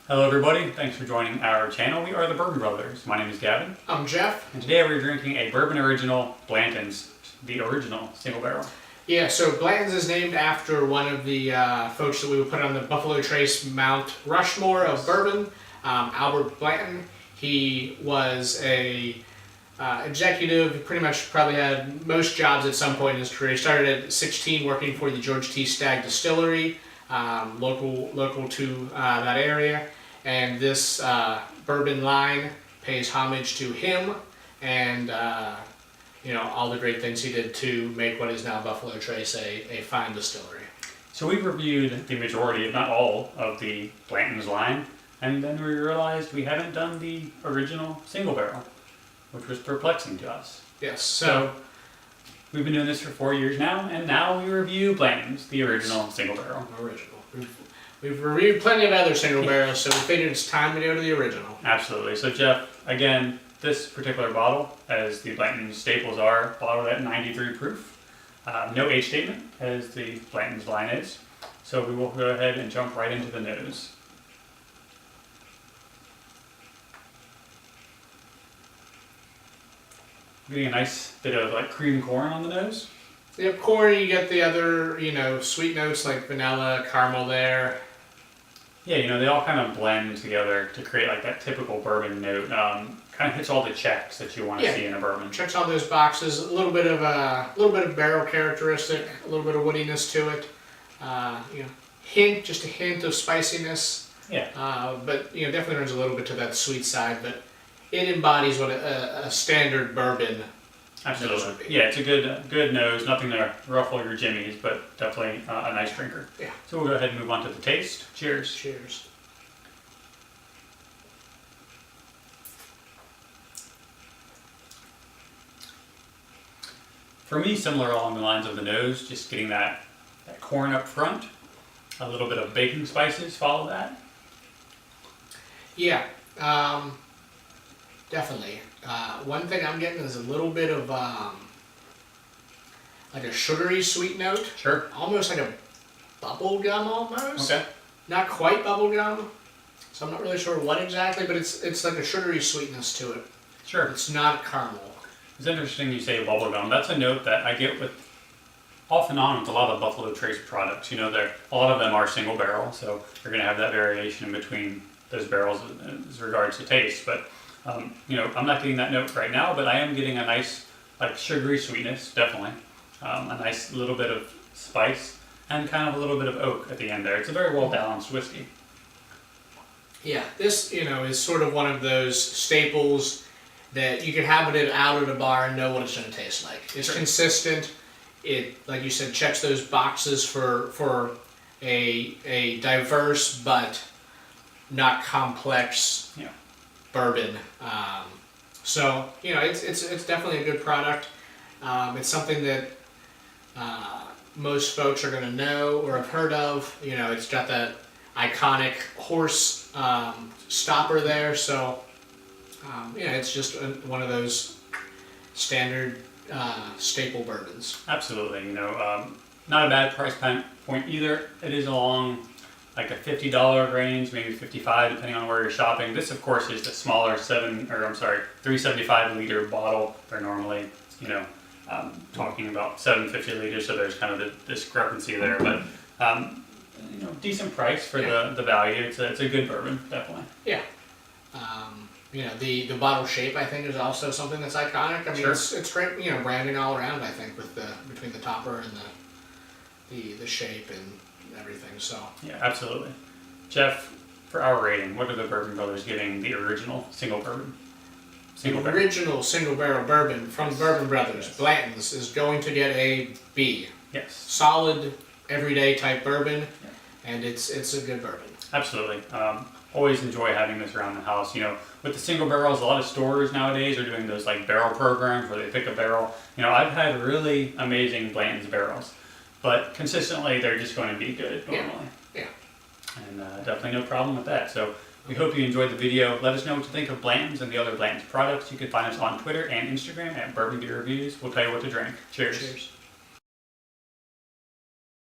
Hello everybody, thanks for joining our channel. We are the Bourbon Brothers. My name is Gavin. I'm Jeff. And today we're drinking a Bourbon Original Blanton's, the original single barrel. Yeah, so Blanton's is named after one of the folks that we would put on the Buffalo Trace Mount Rushmore of bourbon, Albert Blanton. He was a executive, pretty much probably had most jobs at some point in his career. He started at 16 working for the George T. Stagg Distillery, local to that area. And this bourbon line pays homage to him and all the great things he did to make what is now Buffalo Trace a fine distillery. So we've reviewed the majority, if not all, of the Blanton's line, and then we realized we haven't done the original single barrel, which was perplexing to us. Yes, so we've been doing this for 4 years now, and now we review Blanton's, the original single barrel. We've reviewed plenty of other single barrels, so we figured it's time to go to the original. Absolutely. So Jeff, again, this particular bottle, as the Blanton staples are, bottled at 93 proof. No age statement, as the Blanton's line is. So we will go ahead and jump right into the nose. Getting a nice bit of like cream corn on the nose. Yep, corn, you get the other, sweet notes like vanilla, caramel there. Yeah, they all kind of blend together to create like that typical bourbon note. Kind of hits all the checks that you want to see in a bourbon. Checks all those boxes. A little bit of barrel characteristic, a little bit of woodiness to it. Just a hint of spiciness. Yeah. But definitely runs a little bit to that sweet side. But it embodies what a standard bourbon. Absolutely. Yeah, it's a good nose. Nothing to ruffle your jimmies, but definitely a nice drinker. Yeah. So we'll go ahead and move on to the taste. Cheers. Cheers. For me, similar along the lines of the nose, just getting that corn up front. A little bit of baking spices follow that. Yeah, definitely. One thing I'm getting is a little bit of like a sugary sweet note. Sure. Almost like a bubble gum almost. Okay. Not quite bubble gum, so I'm not really sure what exactly, but it's like a sugary sweetness to it. Sure. It's not caramel. It's interesting you say bubblegum. That's a note that I get with off and on with a lot of Buffalo Trace products. A lot of them are single barrel, so you're going to have that variation in between those barrels as regards to taste. But I'm not getting that note right now, but I am getting a nice like sugary sweetness, definitely. A nice little bit of spice and kind of a little bit of oak at the end there. It's a very well balanced whiskey. Yeah, this is sort of one of those staples that you can have it out at a bar and know what it's going to taste like. It's Sure. consistent. It, like you said, checks those boxes for a diverse but not complex bourbon. So it's definitely a good product. It's something that most folks are going to know or have heard of. It's got that iconic horse stopper there. So it's just one of those standard staple bourbons. Absolutely. Not a bad price point either. It is along like a $50 range, maybe $55 depending on where you're shopping. This of course is the smaller 375 liter bottle. They're normally, talking about 750 liters, so there's kind of the discrepancy there. But decent price for the value. It's a good bourbon, definitely. Yeah. The bottle shape I think is also something that's iconic. I mean, Sure. it's great, branding all around. I think with between the topper and the shape and everything. So yeah, absolutely. Jeff, for our rating, what are the Bourbon Brothers giving the original single bourbon? Original single barrel bourbon from Bourbon Brothers, Yes. Blanton's, is going to get a B. Yes. Solid, everyday type bourbon, Yeah. and it's a good bourbon. Absolutely. Always enjoy having this around the house. With the single barrels, a lot of stores nowadays are doing those like barrel programs where they pick a barrel. I've had really amazing Blanton's barrels, but consistently they're just going to be good normally. Yeah. And definitely no problem with that. So we hope you enjoyed the video. Let us know what you think of Blanton's and the other Blanton's products. You can find us on Twitter and Instagram at Bourbon Beer Reviews. We'll tell you what to drink. Cheers. Cheers.